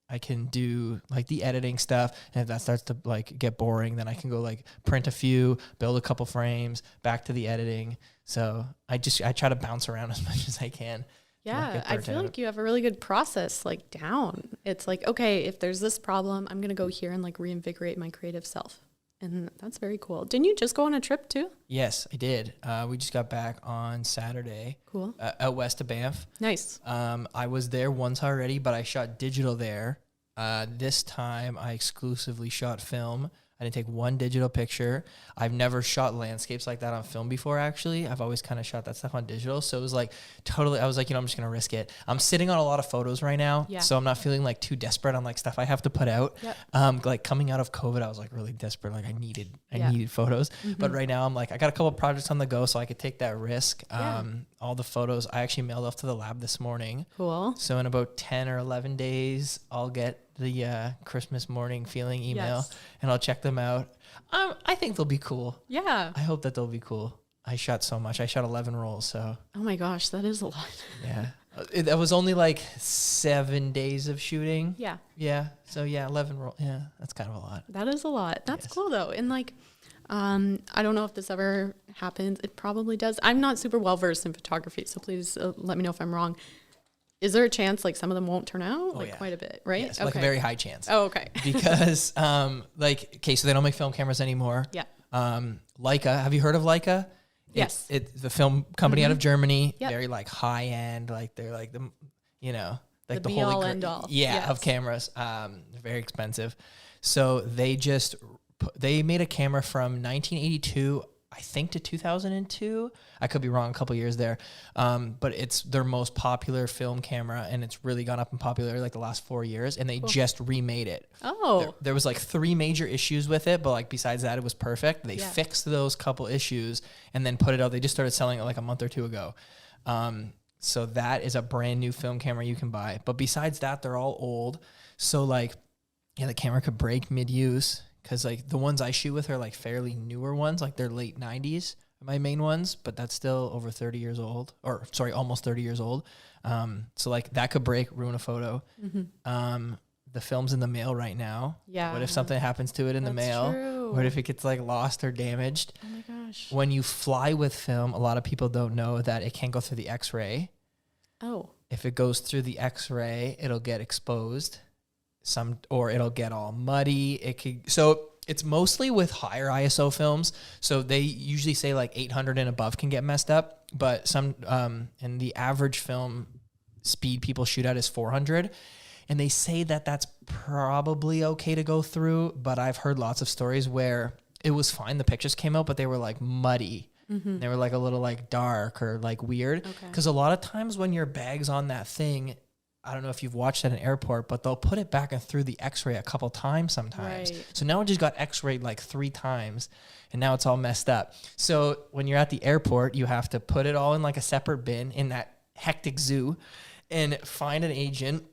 I can do like the editing stuff. And if that starts to like get boring, then I can go like print a few, build a couple frames, back to the editing. So I try to bounce around as much as I can. Yeah, I feel like you have a really good process like down. It's like, okay, if there's this problem, I'm going to go here and like reinvigorate my creative self. And that's very cool. Didn't you just go on a trip too? Yes, I did. We just got back on Saturday. Cool. Out west of Banff. Nice. I was there once already, but I shot digital there. This time I exclusively shot film. I didn't take one digital picture. I've never shot landscapes like that on film before, actually. I've always kind of shot that stuff on digital. So it was like totally, I was like, I'm just going to risk it. I'm sitting on a lot of photos right now. Yeah. So I'm not feeling like too desperate on like stuff I have to put out. Yep. Like coming out of COVID, I was like really desperate. Like I needed photos. Mm-hmm. But right now I'm like, I got a couple of projects on the go so I could take that risk. All the photos I actually mailed off to the lab this morning. Cool. So in about 10 or 11 days, I'll get the Christmas morning feeling email and I'll check them out. I think they'll be cool. Yeah. I hope that they'll be cool. I shot so much. I shot 11 rolls. So. Oh my gosh, that is a lot. Yeah. That was only like 7 days of shooting. Yeah. Yeah. So yeah, 11 rolls. Yeah. That's kind of a lot. That is a lot. That's cool though. And like, I don't know if this ever happens. It probably does. I'm not super well versed in photography, so please let me know if I'm wrong. Is there a chance like some of them won't turn out? Quite a bit, right? Yes, like a very high chance. Oh, okay. Because so they don't make film cameras anymore. Yeah. Leica, have you heard of Leica? Yes. It's the film company out of Germany. Yep. Very like high end, like they're like the like the be holy all end all. Yeah, of cameras. Very expensive. So they made a camera from 1982, I think, to 2002. I could be wrong, a couple years there. But it's their most popular film camera, and it's really gone up in popularity like the last 4 years, and they just remade it. Oh. There was like 3 major issues with it, but like besides that, it was perfect. They fixed those couple issues and then put it out. They just started selling it like a month or two ago. So that is a brand new film camera you can buy. But besides that, they're all old. So like, the camera could break mid-use. Because like the ones I shoot with are like fairly newer ones, like they're late 90s, my main ones, but that's still over 30 years old, almost 30 years old. So like that could break, ruin a photo. Mm-hmm. The film's in the mail right now. Yeah. What if something happens to it in the mail? True. What if it gets like lost or damaged? Oh my gosh. When you fly with film, a lot of people don't know that it can't go through the X-ray. Oh. If it goes through the X-ray, it'll get exposed. Or it'll get all muddy. So it's mostly with higher ISO films. So they usually say like 800 and above can get messed up, but and the average film speed people shoot at is 400. And they say that that's probably okay to go through, but I've heard lots of stories where it was fine. The pictures came out, but they were like muddy. Mm-hmm. They were like a little like dark or like weird. Because a lot of times when your bag's on that thing, I don't know if you've watched at an airport, but they'll put it back and through the X-ray a couple times sometimes. Right. So now it just got X-rayed like 3 times, and now it's all messed up. So when you're at the airport, you have to put it all in like a separate bin in that hectic zoo and find an agent,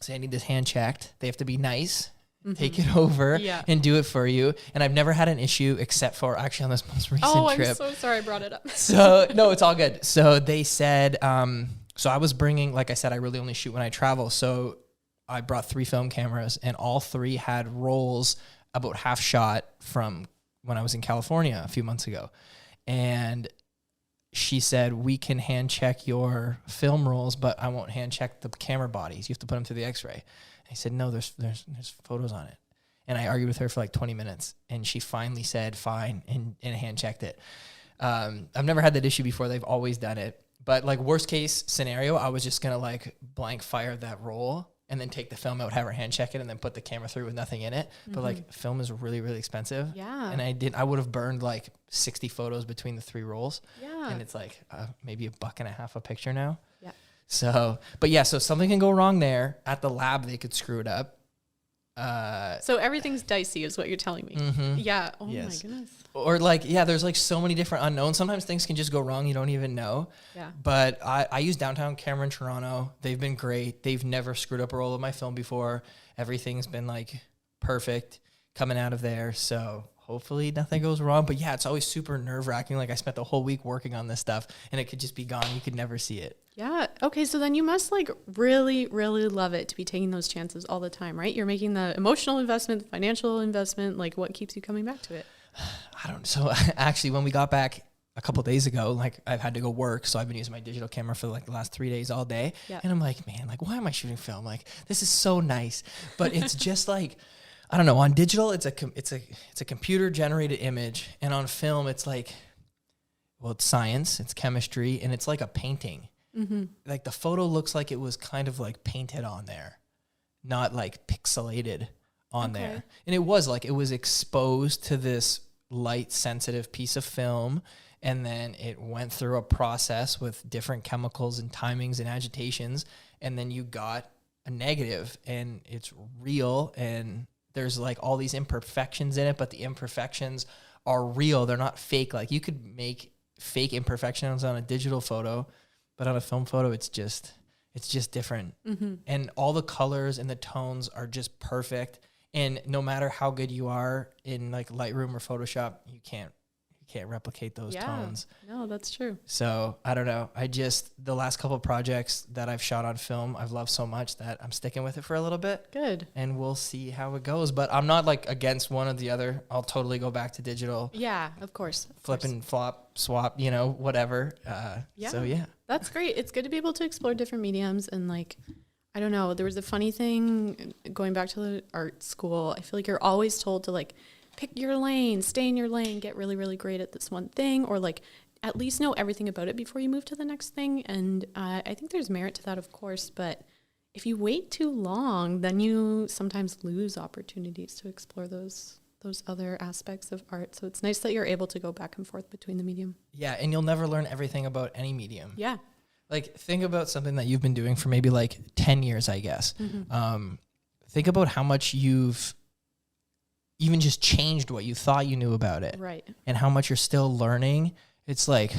say, I need this hand checked. They have to be nice, take it over and do it for you. And I've never had an issue except for actually on this most recent trip. I'm so sorry I brought it up. So no, it's all good. So they said, so I was bringing, like I said, I really only shoot when I travel. So I brought 3 film cameras, and all 3 had rolls about half shot from when I was in California a few months ago. And she said, we can hand check your film rolls, but I won't hand check the camera bodies. You have to put them through the X-ray. I said, no, there's photos on it. And I argued with her for like 20 minutes, and she finally said, fine, and hand checked it. I've never had that issue before. They've always done it. But like worst case scenario, I was just going to like blank fire that roll and then take the film out, have her hand check it, and then put the camera through with nothing in it. Mm-hmm. But like film is really, really expensive. Yeah. And I would have burned like 60 photos between the 3 rolls. Yeah. And it's like maybe $1.50 a picture now. Yeah. So, but yeah, so something can go wrong there. At the lab, they could screw it up. So everything's dicey is what you're telling me. Yeah. Oh Yes. my goodness. Or like, yeah, there's like so many different unknowns. Sometimes things can just go wrong. You don't even know. Yeah. But I use Downtown Camera in Toronto. They've been great. They've never screwed up a roll of my film before. Everything's been like perfect coming out of there. So hopefully nothing goes wrong. But yeah, it's always super nerve wracking. Like I spent the whole week working on this stuff and it could just be gone. You could never see it. Yeah. Okay. So then you must like really, really love it to be taking those chances all the time, right? You're making the emotional investment, the financial investment. Like what keeps you coming back to it? I don't know. So actually, when we got back a couple of days ago, like I've had to go work. So I've been using my digital camera for like the last 3 days all day. Yeah. And I'm like, man, like, why am I shooting film? Like, this is so nice. But it's just like, I don't know. On digital, it's a computer generated image. And on film, it's like, well, it's science, it's chemistry, and it's like a painting. Like the photo looks like it was kind of like painted on there, not like pixelated on there. And it was exposed to this light sensitive piece of film. And then it went through a process with different chemicals and timings and agitations. And then you got a negative, and it's real. And there's like all these imperfections in it, but the imperfections are real. They're not fake. Like you could make fake imperfections on a digital photo, but on a film photo, it's just different. And all the colors and the tones are just perfect. And no matter how good you are in like Lightroom or Photoshop, you can't replicate those tones. No, that's true. So I don't know. The last couple of projects that I've shot on film, I've loved so much that I'm sticking with it for a little bit. Good. And we'll see how it goes. But I'm not like against one or the other. I'll totally go back to digital. Yeah, of course. Flip and flop, swap, whatever. So yeah. That's great. It's good to be able to explore different mediums and like, I don't know, there was a funny thing going back to the art school. I feel like you're always told to like pick your lane, stay in your lane, get really, really great at this one thing, or like at least know everything about it before you move to the next thing. And I think there's merit to that, of course, but if you wait too long, then you sometimes lose opportunities to explore those other aspects of art. So it's nice that you're able to go back and forth between the medium. Yeah, and you'll never learn everything about any medium. Yeah. Like think about something that you've been doing for maybe like 10 years, I guess. Think about how much you've even just changed what you thought you knew about it. Right. And how much you're still learning. It's like,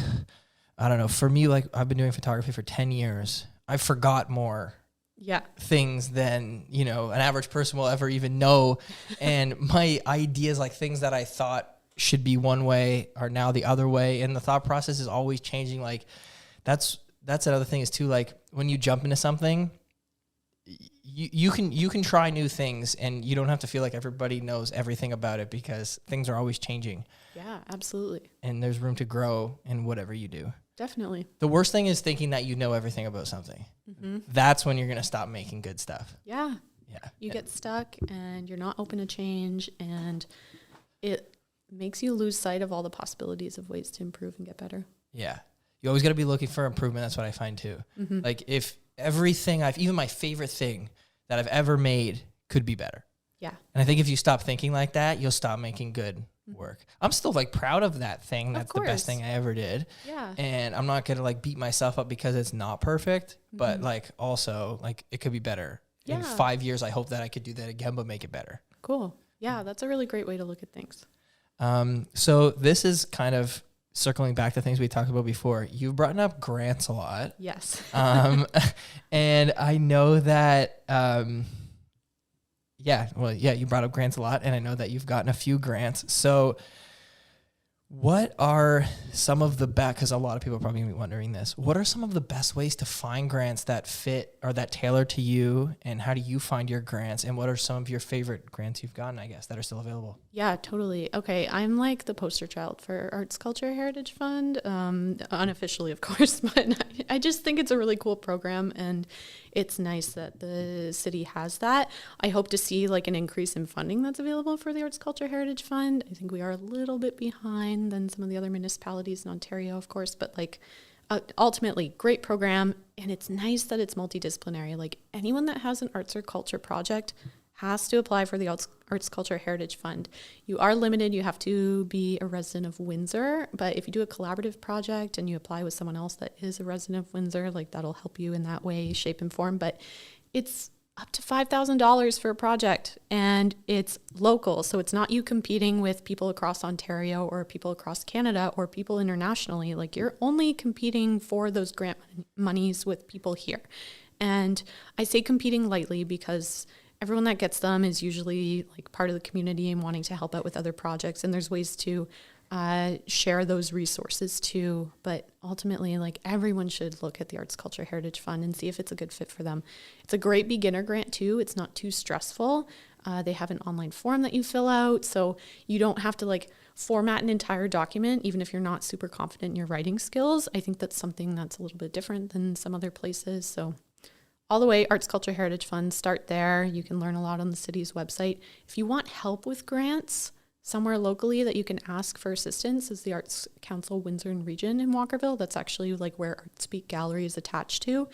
I don't know, for me, like I've been doing photography for 10 years. I forgot more things than, an average person will ever even know. And my ideas, like things that I thought should be one way are now the other way. And the thought process is always changing. Like that's another thing is too, like when you jump into something, you can try new things and you don't have to feel like everybody knows everything about it because things are always changing. Yeah, absolutely. And there's room to grow in whatever you do. Definitely. The worst thing is thinking that you know everything about something. That's when you're going to stop making good stuff. Yeah. Yeah. You get stuck and you're not open to change, and it makes you lose sight of all the possibilities of ways to improve and get better. Yeah. You always got to be looking for improvement. That's what I find too. Like if everything even my favorite thing that I've ever made could be better. Yeah. And I think if you stop thinking like that, you'll stop making good work. I'm still like proud of that thing. That's the best thing I ever did. Yeah. And I'm not going to like beat myself up because it's not perfect, but like also like it could be better. Yeah. In 5 years, I hope that I could do that again, but make it better. Cool. Yeah. That's a really great way to look at things. So this is kind of circling back to things we talked about before. You've brought up grants a lot. Yes. And I know that, you brought up grants a lot, and I know that you've gotten a few grants. So what are some of the best, because a lot of people are probably going to be wondering this, what are some of the best ways to find grants that fit or that tailor to you, and how do you find your grants, and what are some of your favorite grants you've gotten, I guess, that are still available? Yeah, totally. Okay, I'm like the poster child for Arts Culture Heritage Fund, unofficially, of course, but I just think it's a really cool program, and it's nice that the city has that. I hope to see like an increase in funding that's available for the Arts Culture Heritage Fund. I think we are a little bit behind than some of the other municipalities in Ontario, of course, but like ultimately great program. And it's nice that it's multidisciplinary. Like anyone that has an arts or culture project has to apply for the Arts Culture Heritage Fund. You are limited. You have to be a resident of Windsor, but if you do a collaborative project and you apply with someone else that is a resident of Windsor, like that'll help you in that way, shape and form. But it's up to $5,000 for a project, and it's local. So it's not you competing with people across Ontario or people across Canada or people internationally. Like, you're only competing for those grant monies with people here. And I say competing lightly because everyone that gets them is usually like part of the community and wanting to help out with other projects. And there's ways to share those resources too. But ultimately, like, everyone should look at the Arts Culture Heritage Fund and see if it's a good fit for them. It's a great beginner grant too. It's not too stressful. They have an online form that you fill out, so you don't have to like format an entire document, even if you're not super confident in your writing skills. I think that's something that's a little bit different than some other places. So all the way, Arts Culture Heritage Fund, start there. You can learn a lot on the city's website. If you want help with grants, somewhere locally that you can ask for assistance is the Arts Council Windsor and Region in Walkerville. That's actually like where Art Speak Gallery is attached to.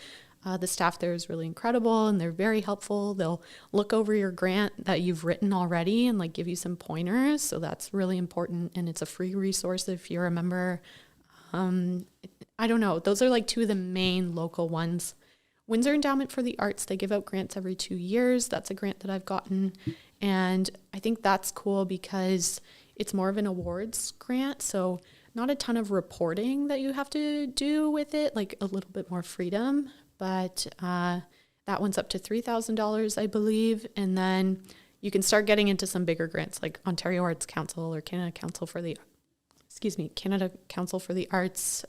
The staff there is really incredible, and they're very helpful. They'll look over your grant that you've written already and like give you some pointers. So that's really important, and it's a free resource if you're a member. I don't know. Those are like two of the main local ones. Windsor Endowment for the Arts, they give out grants every 2 years. That's a grant that I've gotten. And I think that's cool because it's more of an awards grant. So not a ton of reporting that you have to do with it, like a little bit more freedom. But that one's up to $3,000, I believe. And then you can start getting into some bigger grants like Ontario Arts Council or Canada Council for the Arts.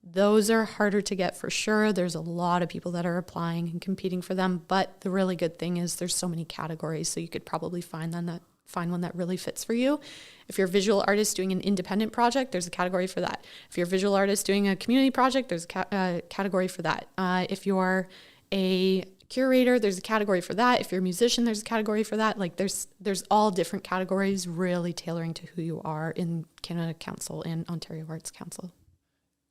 Those are harder to get for sure. There's a lot of people that are applying and competing for them. But the really good thing is there's so many categories, so you could probably find one that really fits for you. If you're a visual artist doing an independent project, there's a category for that. If you're a visual artist doing a community project, there's a category for that. If you're a curator, there's a category for that. If you're a musician, there's a category for that. Like, there's all different categories, really tailoring to who you are in Canada Council and Ontario Arts Council.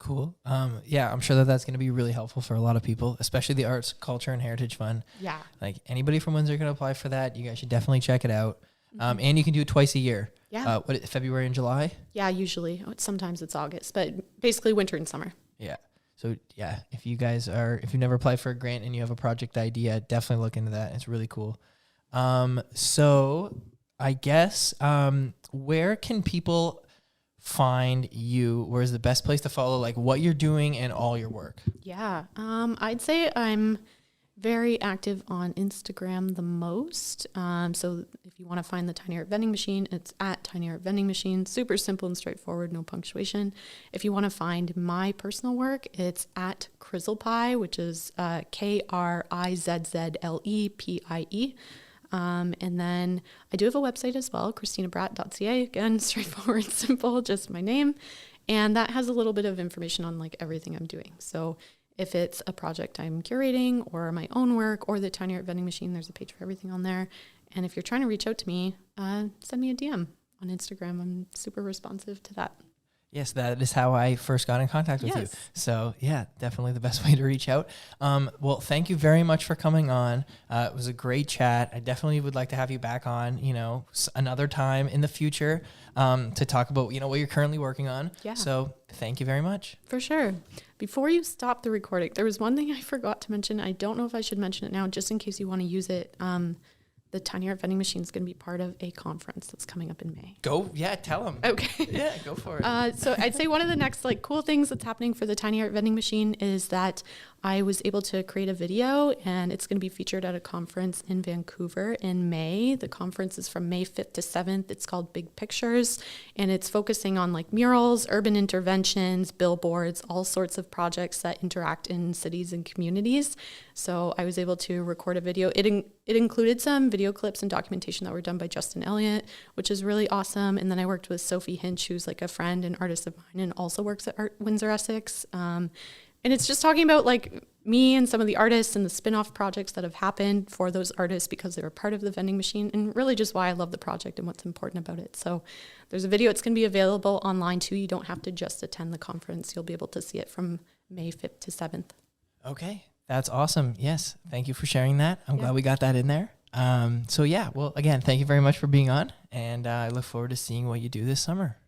Cool. Yeah, I'm sure that's going to be really helpful for a lot of people, especially the Arts, Culture, and Heritage Fund. Yeah. Like, anybody from Windsor can apply for that. You guys should definitely check it out. And you can do it twice a year. Yeah. February and July? Yeah, usually. Sometimes it's August, but basically winter and summer. Yeah. So yeah, if you've never applied for a grant and you have a project idea, definitely look into that. It's really cool. So I guess, where can people find you? Where's the best place to follow like what you're doing and all your work? Yeah. I'd say I'm very active on Instagram the most. So if you want to find the Tiny Art Vending Machine, it's at Tiny Art Vending Machine. Super simple and straightforward, no punctuation. If you want to find my personal work, it's at Krizzlepie, which is KRIZZLEPIE. And then I do have a website as well, KristinaBradt.ca. Again, straightforward, simple, just my name. And that has a little bit of information on like everything I'm doing. So if it's a project I'm curating or my own work or the Tiny Art Vending Machine, there's a page for everything on there. And if you're trying to reach out to me, send me a DM on Instagram. I'm super responsive to that. Yes, that is how I first got in contact with you. So yeah, definitely the best way to reach out. Well, thank you very much for coming on. It was a great chat. I definitely would like to have you back on, another time in the future, to talk about, what you're currently working on. Yeah. So thank you very much. For sure. Before you stop the recording, there was one thing I forgot to mention. I don't know if I should mention it now, just in case you want to use it. The Tiny Art Vending Machine is going to be part of a conference that's coming up in May. Go, yeah, tell them. Okay. Yeah, go for it. So I'd say one of the next cool things that's happening for the Tiny Art Vending Machine is that I was able to create a video, and it's going to be featured at a conference in Vancouver in May. The conference is from May 5th to 7th. It's called Big Pictures, and it's focusing on murals, urban interventions, billboards, all sorts of projects that interact in cities and communities. So I was able to record a video. It included some video clips and documentation that were done by Justin Elliott, which is really awesome. And then I worked with Sophie Hinch, who's a friend and artist of mine and also works at Art Windsor Essex. And it's just talking about me and some of the artists and the spin-off projects that have happened for those artists because they were part of the vending machine, and really just why I love the project and what's important about it. So there's a video. It's going to be available online too. You don't have to just attend the conference. You'll be able to see it from May 5th to 7th. Okay. That's awesome. Yes. Thank you for sharing that. I'm glad we got that in there. So yeah, well, again, thank you very much for being on, and I look forward to seeing what you do this summer.